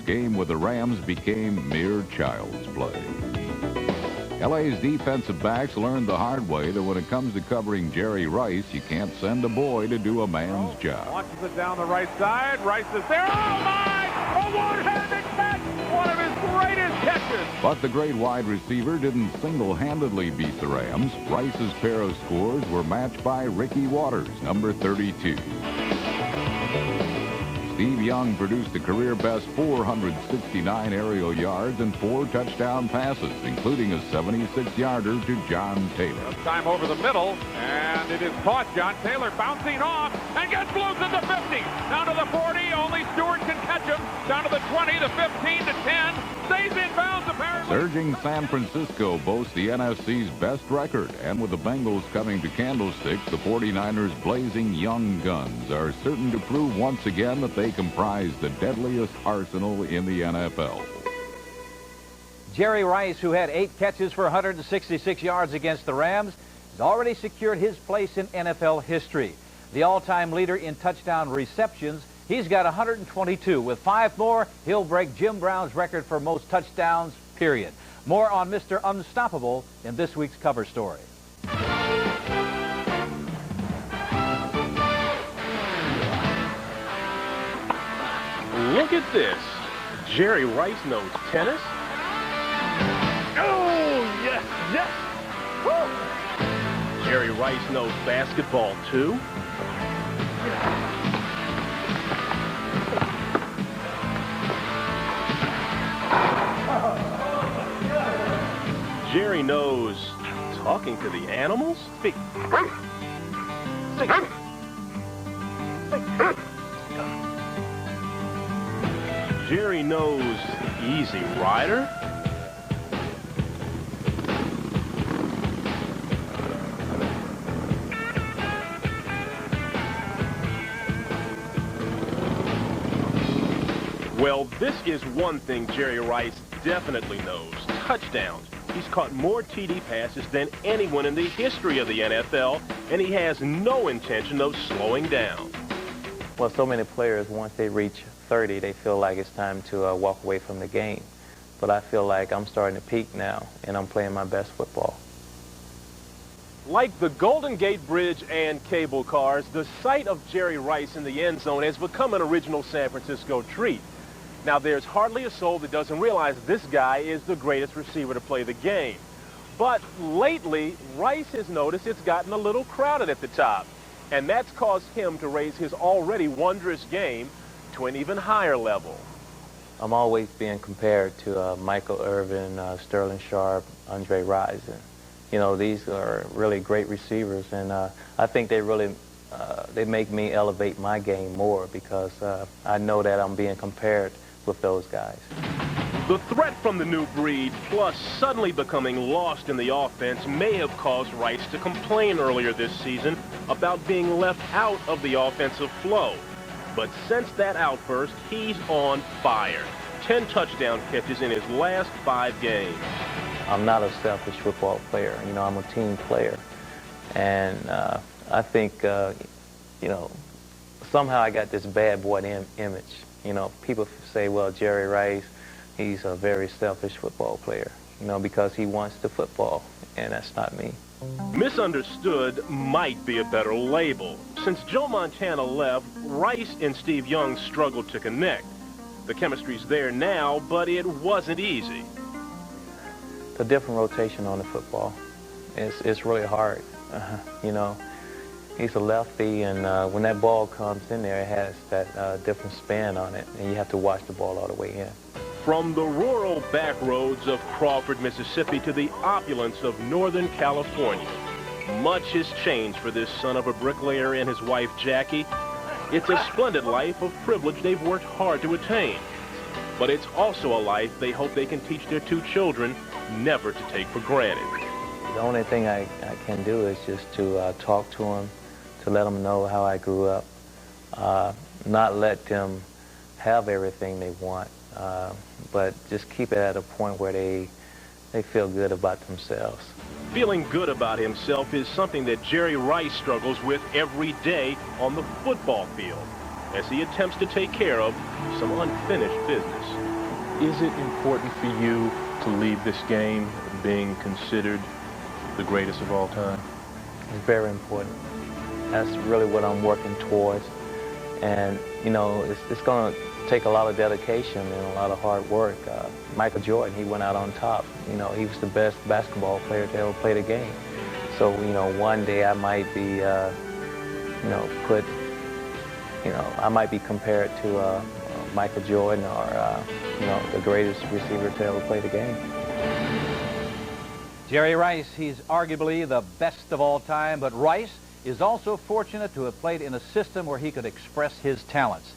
game with the Rams became mere child's play. LA's defensive backs learned the hard way that when it comes to covering Jerry Rice, you can't send a boy to do a man's job. Launches it down the right side. Rice is there. Oh, my! A one-handed catch! One of his greatest catches! But the great wide receiver didn't single-handedly beat the Rams. Rice's pair of scores were matched by Ricky Waters, number 32. Steve Young produced a career-best 469 aerial yards and 4 touchdown passes, including a 76-yarder to John Taylor. Time over the middle, and it is caught. John Taylor bouncing off and gets loose at the 50. Down to the 40. Only Stewart can catch him. Down to the 20, the 15, to 10. Stays in bounds, apparently. Surging San Francisco boasts the NFC's best record, and with the Bengals coming to Candlesticks, the 49ers' blazing young guns are certain to prove once again that they comprise the deadliest arsenal in the NFL. Jerry Rice, who had 8 catches for 166 yards against the Rams, has already secured his place in NFL history. The all-time leader in touchdown receptions, he's got 122. With 5 more, he'll break Jim Brown's record for most touchdowns, period. More on Mr. Unstoppable in this week's cover story. Look at this. Jerry Rice knows tennis. Oh, yes, yes. Woo. Jerry Rice knows basketball, too. Jerry knows talking to the animals. Speak. Jerry knows Easy Rider. Well, this is one thing Jerry Rice definitely knows. Touchdowns. He's caught more TD passes than anyone in the history of the NFL, and he has no intention of slowing down. Well, so many players, once they reach 30, they feel like it's time to walk away from the game. But I feel like I'm starting to peak now, and I'm playing my best football. Like the Golden Gate Bridge and cable cars, the sight of Jerry Rice in the end zone has become an original San Francisco treat. Now, there's hardly a soul that doesn't realize this guy is the greatest receiver to play the game. But lately, Rice has noticed it's gotten a little crowded at the top, and that's caused him to raise his already wondrous game to an even higher level. I'm always being compared to Michael Irvin, Sterling Sharp, Andre Rison. You know, these are really great receivers, and I think they really they make me elevate my game more because I know that I'm being compared with those guys. The threat from the new breed, plus suddenly becoming lost in the offense, may have caused Rice to complain earlier this season about being left out of the offensive flow. But since that outburst, he's on fire. 10 touchdown catches in his last 5 games. I'm not a selfish football player. You know, I'm a team player. And I think, you know, somehow I got this bad boy image. You know, people say, well, Jerry Rice, he's a very selfish football player, you know, because he wants the football, and that's not me. Misunderstood might be a better label. Since Joe Montana left, Rice and Steve Young struggled to connect. The chemistry's there now, but it wasn't easy. The different rotation on the football, it's really hard, you know. He's a lefty, and when that ball comes in there, it has that different spin on it, and you have to watch the ball all the way in. From the rural back roads of Crawford, Mississippi to the opulence of Northern California, much has changed for this son of a bricklayer and his wife, Jackie. It's a splendid life of privilege they've worked hard to attain. But it's also a life they hope they can teach their 2 children never to take for granted. The only thing I can do is just to talk to them, to let them know how I grew up, not let them have everything they want, but just keep it at a point where they feel good about themselves. Feeling good about himself is something that Jerry Rice struggles with every day on the football field as he attempts to take care of some unfinished business. Is it important for you to leave this game being considered the greatest of all time? It's very important. That's really what I'm working towards. And, you know, it's going to take a lot of dedication and a lot of hard work. Michael Jordan, he went out on top. You know, he was the best basketball player to ever play the game. So, you know, one day I might be, I might be compared to Michael Jordan or, the greatest receiver to ever play the game. Jerry Rice, he's arguably the best of all time, but Rice is also fortunate to have played in a system where he could express his talents.